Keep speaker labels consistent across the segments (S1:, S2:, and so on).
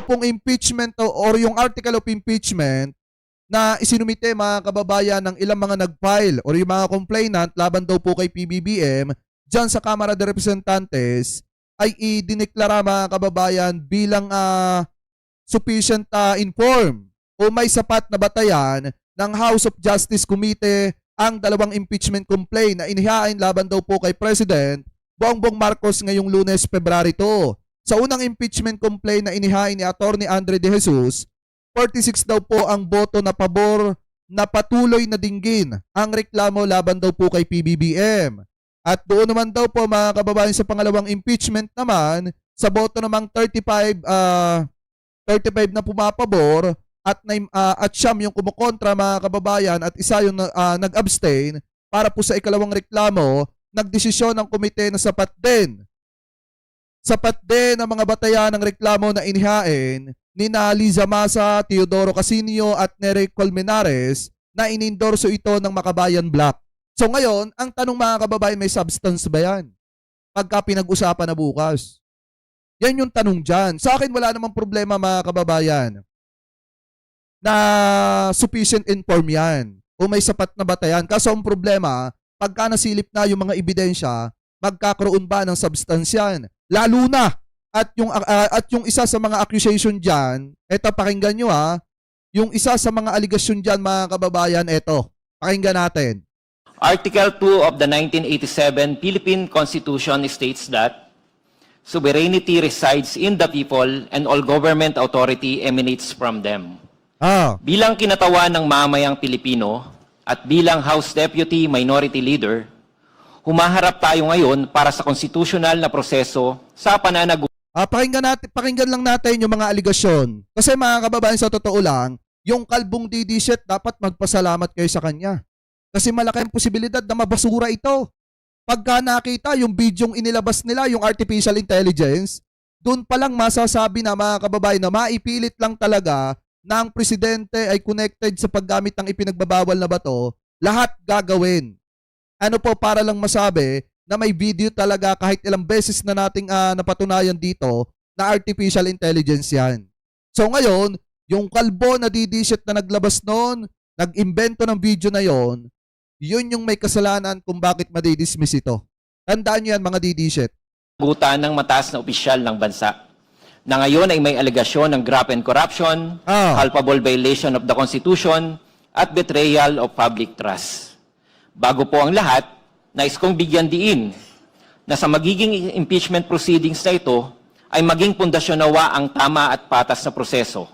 S1: pong impeachment or yung article of impeachment na isinumite mga kababayan ng ilang mga nag-file or yung mga complainant laban daw po kay PBBM dyan sa Kamara de Representantes ay idineklara mga kababayan bilang sufficient informed o may sapat na batayan ng House of Justice Committee ang dalawang impeachment complaint na inihain laban daw po kay President Bongbong Marcos ngayong Lunes, February 2. Sa unang impeachment complaint na inihain ni Atty. Andre De Jesus, 46 daw po ang boto na pabor na patuloy na dinggin ang reklamo laban daw po kay PBBM. At doon naman daw po mga kababayan sa pangalawang impeachment naman, sa boto namang 35 na pumapabor at siyam yung kumukontra mga kababayan at isa yung nag-abstain para po sa ikalawang reklamo, nagdesisyon ng komite na sapat din ang mga batayan ng reklamo na inihain ni Liza Masa, Teodoro Casinio at Nery Colmenares na inendorso ito ng Makabayan Bloc. So ngayon, ang tanong mga kababayan, may substance ba yan? Pagka pinag-usapan na bukas. Yan yung tanong dyan. Sa akin wala namang problema mga kababayan na sufficient inform yan o may sapat na batayan. Kaso ang problema, pagka nasilip na yung mga ebidensya, magkakaroon ba ng substance yan? Lalo na at yung isa sa mga accusation diyan, eto pakinggan nyo yung isa sa mga aligasyon diyan mga kababayan, eto. Pakinggan natin.
S2: Article 2 of the 1987 Philippine Constitution states that sovereignty resides in the people and all government authority emanates from them. Bilang kinatawan ng mamayang Pilipino at bilang House Deputy Minority Leader, humaharap tayo ngayon para sa konstitusyonal na proseso sa pananagutan.
S1: Pakinggan lang natin yung mga aligasyon. Kasi mga kababayan, sa totoo lang, yung kalbong DD dapat magpasalamat kayo sa kanya. Kasi malaki ang posibilidad na mabasura ito. Pagka nakita yung bidyong inilabas nila, yung artificial intelligence, doon pa lang masasabi na mga kababayan na maipilit lang talaga na ang presidente ay connected sa paggamit ng ipinagbabawal na bato, lahat gagawin. Ano po, para lang masabi na may video talaga kahit ilang beses na nating napatunayan dito na artificial intelligence yan. So ngayon, yung kalbo na DD na naglabas noon, nag-imbento ng video na yon, yun yung may kasalanan kung bakit madidismiss ito. Tandaan nyo yan mga DD.
S2: Gutan ng mataas na opisyal ng bansa na ngayon ay may alegasyon ng graft and corruption, culpable violation of the Constitution, at betrayal of public trust. Bago po ang lahat, nais kong bigyan diin na sa magiging impeachment proceedings na ito ay maging pundasyon nawa ang tama at patas na proseso.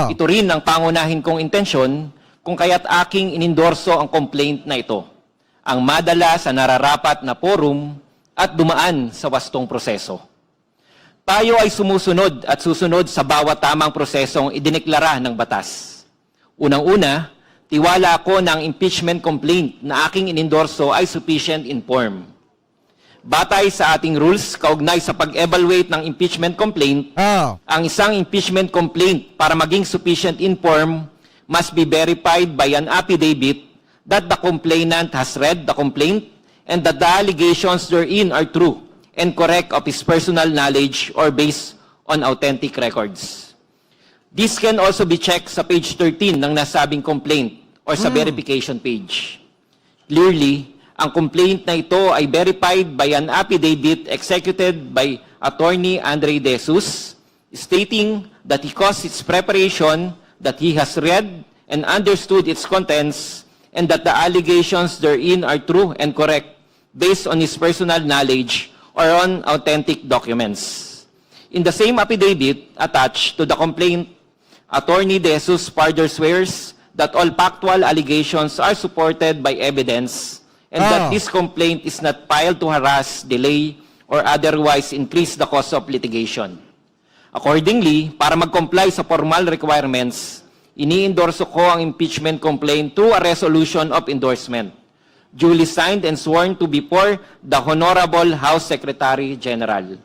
S2: Ito rin ang pangunahin kong intensyon kung kaya't aking inendorso ang complaint na ito, ang madala sa nararapat na forum at dumaan sa wastong proseso. Tayo ay sumusunod at susunod sa bawat tamang prosesong idineklara ng batas. Unang-una, tiwala ako na ang impeachment complaint na aking inendorso ay sufficient informed. Batay sa ating rules kaugnay sa pag-evaluate ng impeachment complaint, ang isang impeachment complaint para maging sufficient informed must be verified by an affidavit that the complainant has read the complaint and that the allegations therein are true and correct of his personal knowledge or based on authentic records. This can also be checked sa page 13 ng nasabing complaint or sa verification page. Clearly, ang complaint na ito ay verified by an affidavit executed by Attorney Andre De Jesus, stating that he caused its preparation, that he has read and understood its contents, and that the allegations therein are true and correct based on his personal knowledge or on authentic documents. In the same affidavit attached to the complaint, Attorney De Jesus further swears that all factual allegations are supported by evidence and that this complaint is not filed to harass, delay, or otherwise increase the cost of litigation. Accordingly, para mag-comply sa formal requirements, iniendorso ko ang impeachment complaint through a resolution of endorsement, duly signed and sworn to before the Honorable House Secretary General.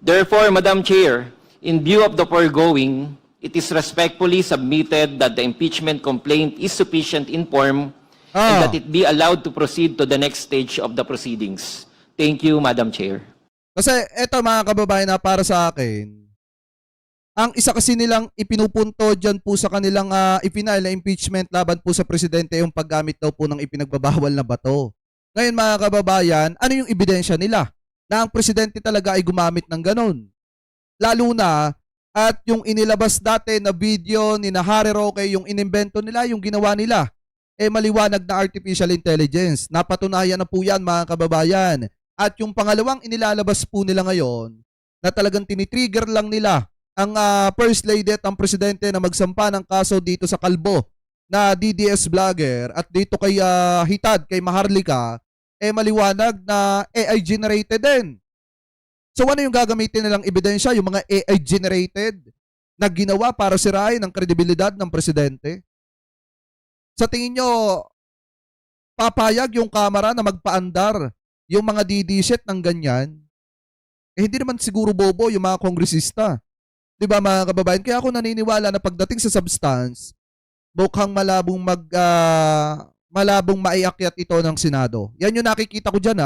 S2: Therefore, Madam Chair, in view of the foregoing, it is respectfully submitted that the impeachment complaint is sufficient in form and that it be allowed to proceed to the next stage of the proceedings. Thank you, Madam Chair.
S1: Kasi eto mga kababayan na para sa akin, Ang isa kasi nilang ipinupunto dyan po sa kanilang ipinail na impeachment laban po sa presidente yung paggamit daw po ng ipinagbabawal na bato. Ngayon mga kababayan, ano yung ebidensya nila na ang presidente talaga ay gumamit ng ganon? Lalo na at yung inilabas dati na video ni Harry Roque, yung inimbento nila, yung ginawa nila, maliwanag na artificial intelligence. Napatunayan na po yan mga kababayan. At yung pangalawang inilalabas po nila ngayon na talagang tinitrigger lang nila ang First Lady at ang Presidente na magsampa ng kaso dito sa Kalbo na DDS vlogger at dito kay Hitad, kay Maharlika, maliwanag na AI generated din. So ano yung gagamitin nilang ebidensya? Yung mga AI generated na ginawa para sirain ang kredibilidad ng Presidente? Sa tingin nyo, papayag yung kamera na magpaandar yung mga didiset ng ganyan? Hindi naman siguro bobo yung mga kongresista. Diba mga kababayan? Kaya ako naniniwala na pagdating sa substance, mukhang malabong maiakyat ito ng Senado. Yan yung nakikita ko dyan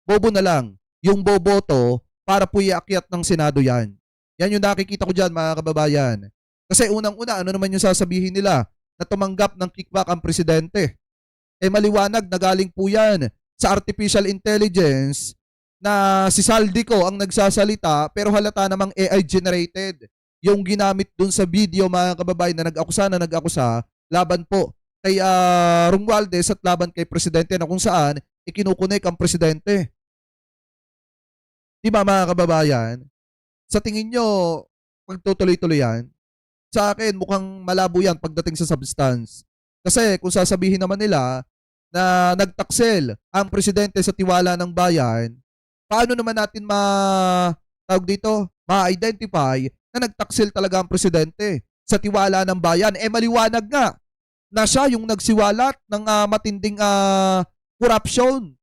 S1: bobo na lang. Yung boboto para po iakyat ng Senado yan. Yan yung nakikita ko dyan mga kababayan. Kasi unang-una, ano naman yung sasabihin nila na tumanggap ng kickback ang Presidente? Maliwanag na galing po yan sa artificial intelligence na si Saldico ang nagsasalita pero halata namang AI generated yung ginamit dun sa video mga kababayan na nag-akusa laban po kay Romualdez at laban kay Presidente na kung saan ikinukunik ang Presidente. Di ba mga kababayan? Sa tingin nyo, magtutuloy-tuloy yan? Sa akin, mukhang malabo yan pagdating sa substance. Kasi kung sasabihin naman nila na nagtaksel ang Presidente sa tiwala ng bayan, paano naman natin ma-identify na nagtaksil talaga ang Presidente sa tiwala ng bayan? Maliwanag nga na siya yung nagsiwalat ng matinding corruption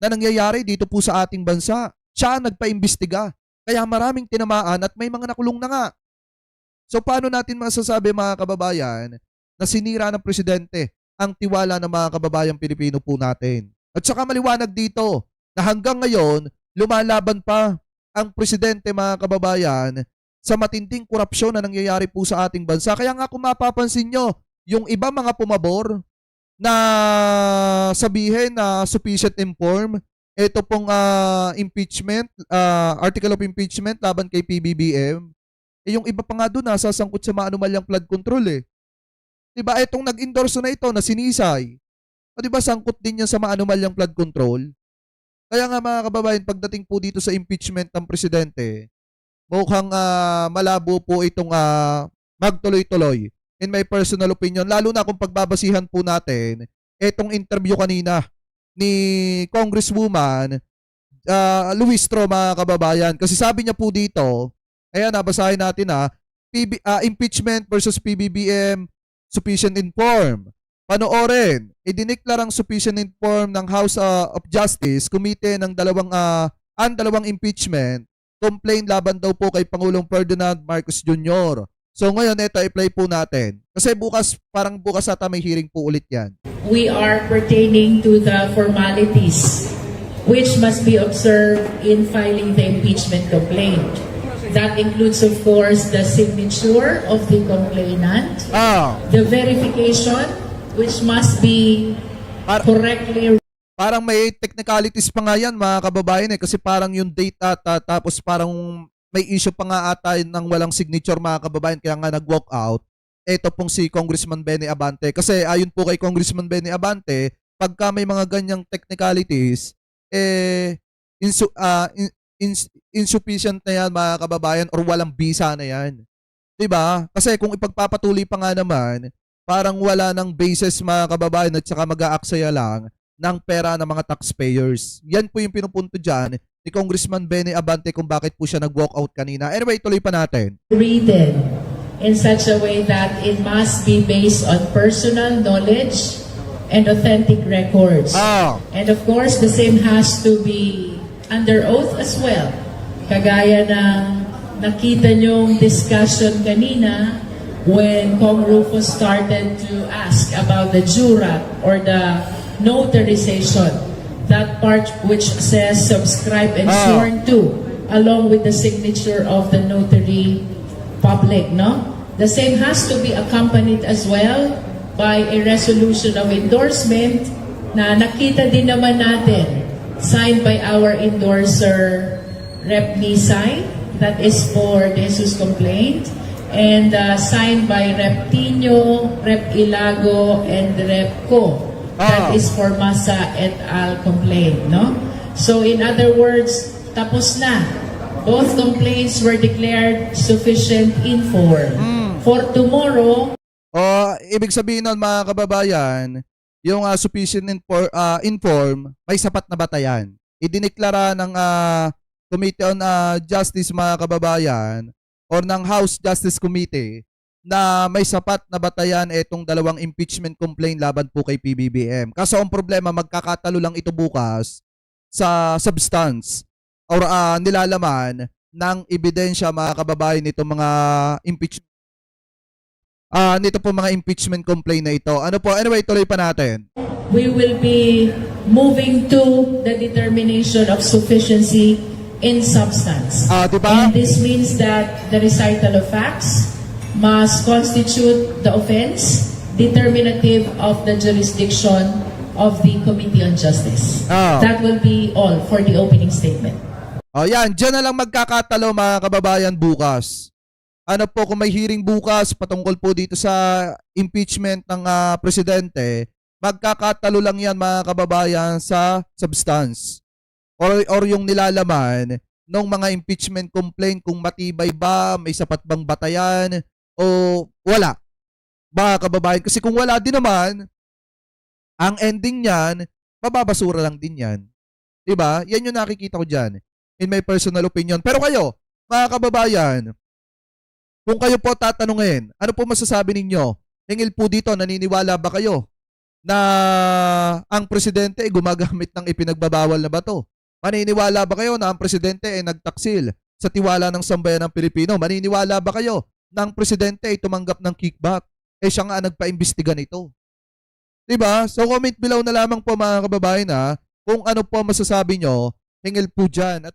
S1: na nangyayari dito po sa ating bansa. Siya ang nagpaimbestiga. Kaya maraming tinamaan at may mga nakulong na nga. So paano natin masasabi mga kababayan na sinira ng Presidente ang tiwala ng mga kababayang Pilipino po natin? At saka maliwanag dito na hanggang ngayon, lumalaban pa ang Presidente mga kababayan sa matinding korupsyon na nangyayari po sa ating bansa. Kaya nga kung mapapansin nyo, yung iba mga pumabor na sabihin na sufficient inform, ito pong impeachment, article of impeachment laban kay PBBM, yung iba pa nga doon nasasangkot sa maanumalyang flood control Diba itong nag-endorse na ito na sinisay, diba sangkot din yan sa maanumalyang flood control? Kaya nga mga kababayan, pagdating po dito sa impeachment ng Presidente, mukhang malabo po itong magtuloy-tuloy in my personal opinion. Lalo na kung pagbabasihan po natin itong interview kanina ni Congresswoman Luistro mga kababayan. Kasi sabi niya po dito, ayan nabasahin natin impeachment versus PBBM, sufficient inform. Panoorin, idineklarang sufficient inform ng House of Justice Committee ng dalawang impeachment complaint laban daw po kay Pangulong Ferdinand Marcos Jr. So ngayon, ito i-play po natin. Kasi bukas ata may hearing po ulit yan.
S3: We are pertaining to the formalities which must be observed in filing the impeachment complaint. That includes, of course, the signature of the complainant, the verification, which must be correctly.
S1: Parang may technicalities pa nga yan mga kababayan kasi parang yung date tapos parang may issue pa nga ata ng walang signature mga kababayan kaya nga nag-walk out. Ito pong si Congressman Benny Abante kasi ayon po kay Congressman Benny Abante, pagka may mga ganyang technicalities, insufficient na yan mga kababayan or walang visa na yan. Diba? Kasi kung ipagpapatuloy pa nga naman, parang wala ng basis mga kababayan at saka mag-aaksaya lang ng pera ng mga taxpayers. Yan po yung pinupunto dyan ni Congressman Benny Abante kung bakit po siya nag-walk out kanina. Anyway, tuloy pa natin.
S3: Written in such a way that it must be based on personal knowledge and authentic records. And of course, the same has to be under oath as well. Kagaya ng nakita nyong discussion kanina when Kong Rufus started to ask about the jurat or the notarization, that part which says subscribe and sworn to, along with the signature of the notary public, no? The same has to be accompanied as well by a resolution of endorsement na nakita din naman natin, signed by our endorser, Rep. Nisay, that is for the Jesus complaint, and signed by Rep. Tino, Rep. Ilago, and Rep. Co. That is for Masa et al. Complaint, no? So in other words, tapos na. Both complaints were declared sufficient in form. For tomorrow,
S1: Ibig sabihin nun mga kababayan, yung sufficient inform, may sapat na batayan. Idineklara ng Committee on Justice mga kababayan or ng House Justice Committee na may sapat na batayan itong dalawang impeachment complaint laban po kay PBBM. Kaso ang problema, magkakatalo lang ito bukas sa substance or nilalaman ng ebidensya mga kababayan nito mga impeachment nito po mga impeachment complaint na ito. Ano po? Anyway, tuloy pa natin.
S3: we will be moving to the determination of sufficiency in substance.
S1: Diba?
S3: And this means that the recital of facts must constitute the offense determinative of the jurisdiction of the Committee on Justice. That will be all for the opening statement.
S1: Yan. Diyan na lang magkakatalo mga kababayan bukas. Ano po, kung may hearing bukas patungkol po dito sa impeachment ng presidente, magkakatalo lang yan mga kababayan sa substance or yung nilalaman ng mga impeachment complaint kung matibay ba, may sapat bang batayan o wala. Mga kababayan, kasi kung wala din naman, ang ending niyan, mababasura lang din yan. Diba? Yan yung nakikita ko dyan in my personal opinion. Pero kayo, mga kababayan, kung kayo po tatanungin, ano po masasabi ninyo? Hingil po dito, naniniwala ba kayo na ang presidente ay gumagamit ng ipinagbabawal na bato? Maniniwala ba kayo na ang presidente ay nagtaksil sa tiwala ng sambayan ng Pilipino? Maniniwala ba kayo na ang presidente ay tumanggap ng kickback? Siya nga nagpa-imbestiga nito. Diba? So comment below na lamang po mga kababayan kung ano po masasabi nyo, hingil po dyan. At